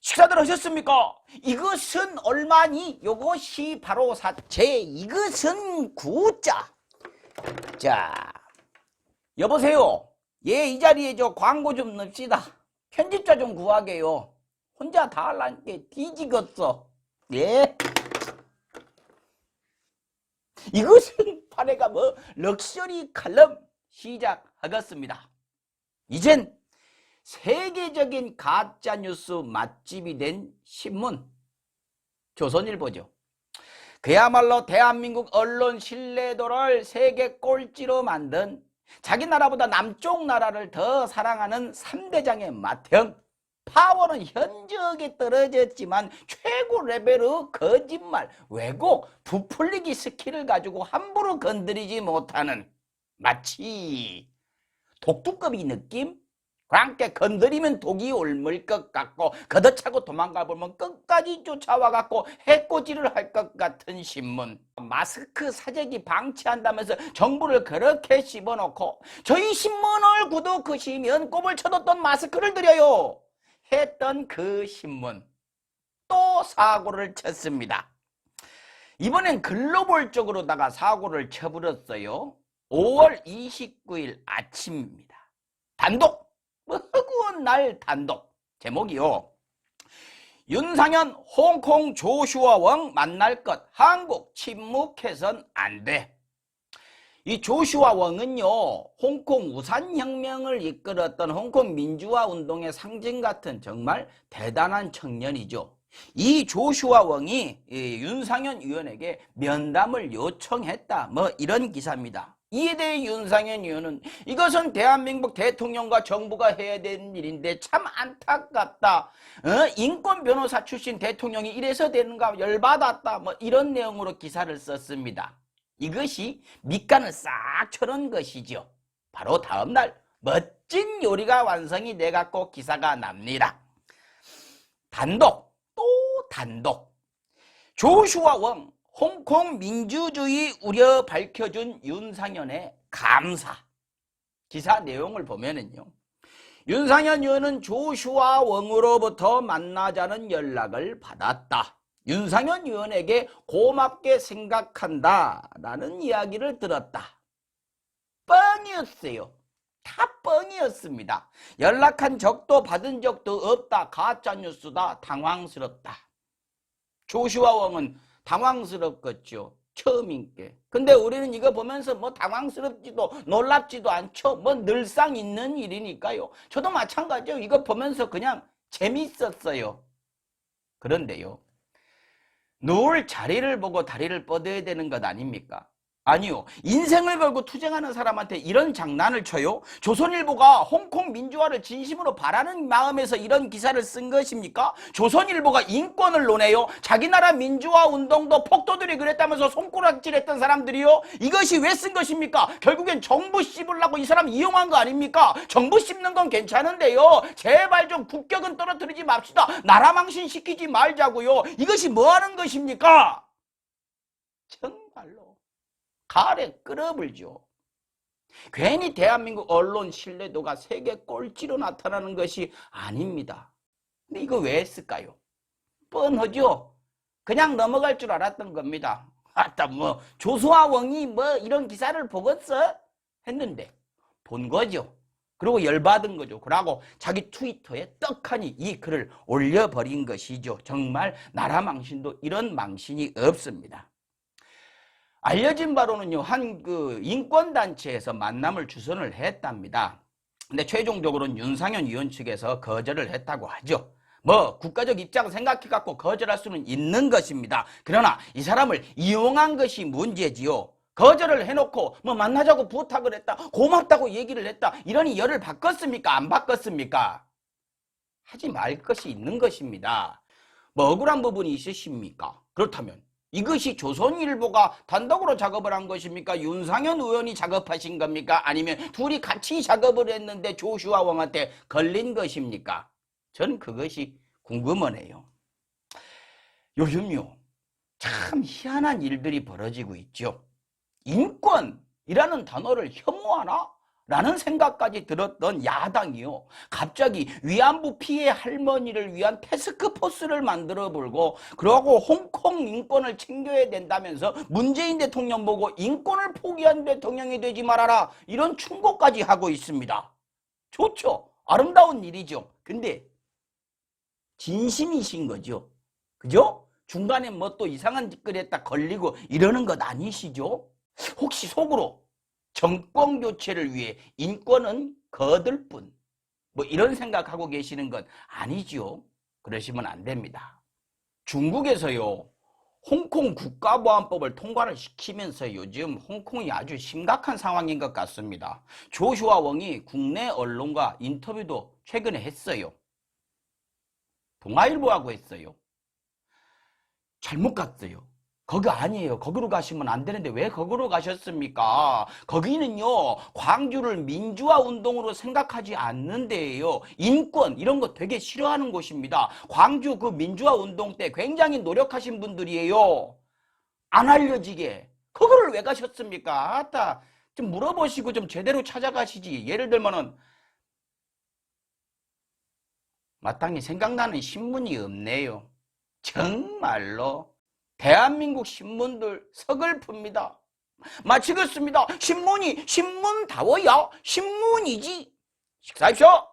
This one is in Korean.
식사들 하셨습니까? 이것은 얼마니? 요것이 바로 사채. 이것은 구자. 자, 여보세요. 예, 이 자리에 저 광고 좀 넣읍시다. 편집자 좀 구하게요. 혼자 다 할라니까 뒤지겠어. 예. 이것은 파레가 뭐 럭셔리 칼럼 시작하겠습니다. 이젠 세계적인 가짜뉴스 맛집이 된 신문 조선일보죠. 그야말로 대한민국 언론 신뢰도를 세계 꼴찌로 만든, 자기 나라보다 남쪽 나라를 더 사랑하는 3대장의 맏형. 파워는 현저하게 떨어졌지만 최고 레벨의 거짓말, 왜곡, 부풀리기 스킬을 가지고 함부로 건드리지 못하는, 마치 독두꺼비 느낌? 그렇게 건드리면 독이 옮을 것 같고 걷어차고 도망가 보면 끝까지 쫓아와갖고 해코지를 할 것 같은 신문. 마스크 사재기 방치한다면서 정부를 그렇게 씹어놓고 저희 신문을 구독하시면 꼽을 쳐뒀던 마스크를 드려요 했던 그 신문 또 사고를 쳤습니다. 이번엔 글로벌적으로다가 사고를 쳐버렸어요. 5월 29일 아침입니다. 단독, 허구한 날 단독. 제목이요. 윤상현 홍콩 조슈아 웡 만날 것, 한국 침묵해선 안 돼. 이 조슈아 웡은요, 홍콩 우산혁명을 이끌었던 홍콩 민주화 운동의 상징 같은 정말 대단한 청년이죠. 이 조슈아 웡이 윤상현 의원에게 면담을 요청했다, 뭐 이런 기사입니다. 이에 대해 윤상현 의원은 이것은 대한민국 대통령과 정부가 해야 되는 일인데 참 안타깝다. 인권 변호사 출신 대통령이 이래서 되는가 열받았다. 뭐 이런 내용으로 기사를 썼습니다. 이것이 밑간을 싹 쳐놓은 것이죠. 바로 다음날 멋진 요리가 완성이 돼갖고 기사가 납니다. 단독, 또 단독. 조슈아 웡 홍콩 민주주의 우려 밝혀준 윤상현의 감사. 기사 내용을 보면은요, 윤상현 의원은 조슈아 웡으로부터 만나자는 연락을 받았다. 윤상현 의원에게 고맙게 생각한다 라는 이야기를 들었다. 뻥이었어요. 다 뻥이었습니다. 연락한 적도 받은 적도 없다. 가짜뉴스다. 당황스럽다. 조슈아 웡은 당황스럽겠죠. 처음인게. 근데 우리는 이거 보면서 뭐 당황스럽지도 놀랍지도 않죠. 뭐 늘상 있는 일이니까요. 저도 마찬가지요. 이거 보면서 그냥 재밌었어요. 그런데요, 늘 자리를 보고 다리를 뻗어야 되는 것 아닙니까? 아니요. 인생을 걸고 투쟁하는 사람한테 이런 장난을 쳐요? 조선일보가 홍콩 민주화를 진심으로 바라는 마음에서 이런 기사를 쓴 것입니까? 조선일보가 인권을 논해요? 자기 나라 민주화 운동도 폭도들이 그랬다면서 손가락질했던 사람들이요? 이것이 왜 쓴 것입니까? 결국엔 정부 씹으려고 이 사람 이용한 거 아닙니까? 정부 씹는 건 괜찮은데요, 제발 좀 국격은 떨어뜨리지 맙시다. 나라 망신시키지 말자고요. 이것이 뭐 하는 것입니까? 정말로 가래 끌어불죠. 괜히 대한민국 언론 신뢰도가 세계 꼴찌로 나타나는 것이 아닙니다. 근데 이거 왜 했을까요? 뻔하죠. 그냥 넘어갈 줄 알았던 겁니다. 아따 뭐 조슈아 웡이 뭐 이런 기사를 보겠어? 했는데 본 거죠. 그리고 열받은 거죠. 그러고 자기 트위터에 떡하니 이 글을 올려버린 것이죠. 정말 나라 망신도 이런 망신이 없습니다. 알려진 바로는요, 한 그 인권단체에서 만남을 주선을 했답니다. 근데 최종적으로는 윤상현 의원 측에서 거절을 했다고 하죠. 뭐 국가적 입장 생각해갖고 거절할 수는 있는 것입니다. 그러나 이 사람을 이용한 것이 문제지요. 거절을 해놓고 뭐 만나자고 부탁을 했다, 고맙다고 얘기를 했다, 이러니 열을 바꿨습니까? 안 바꿨습니까? 하지 말 것이 있는 것입니다. 뭐 억울한 부분이 있으십니까? 그렇다면 이것이 조선일보가 단독으로 작업을 한 것입니까? 윤상현 의원이 작업하신 겁니까? 아니면 둘이 같이 작업을 했는데 조슈아 웡한테 걸린 것입니까? 전 그것이 궁금하네요. 요즘요, 참 희한한 일들이 벌어지고 있죠. 인권이라는 단어를 혐오하나? 라는 생각까지 들었던 야당이요. 갑자기 위안부 피해 할머니를 위한 태스크포스를 만들어 볼고 그러고 홍콩 인권을 챙겨야 된다면서 문재인 대통령 보고 인권을 포기한 대통령이 되지 말아라. 이런 충고까지 하고 있습니다. 좋죠. 아름다운 일이죠. 근데 진심이신 거죠. 그죠? 중간에 뭐 또 이상한 짓거리 했다 걸리고 이러는 것 아니시죠? 혹시 속으로 정권 교체를 위해 인권은 거들 뿐, 뭐 이런 생각하고 계시는 건 아니지요. 그러시면 안 됩니다. 중국에서요, 홍콩 국가보안법을 통과를 시키면서 요즘 홍콩이 아주 심각한 상황인 것 같습니다. 조슈아 웡이 국내 언론과 인터뷰도 최근에 했어요. 동아일보하고 했어요. 잘못 갔어요. 거기 아니에요. 거기로 가시면 안 되는데 왜 거기로 가셨습니까? 거기는요, 광주를 민주화 운동으로 생각하지 않는데요. 인권 이런 거 되게 싫어하는 곳입니다. 광주 그 민주화 운동 때 굉장히 노력하신 분들이에요. 안 알려지게. 거기를 왜 가셨습니까? 아따, 좀 물어보시고 좀 제대로 찾아가시지. 예를 들면은 마땅히 생각나는 신문이 없네요. 정말로 대한민국 신문들 서글픕니다. 마치겠습니다. 신문다워야 신문이지. 식사하십시오.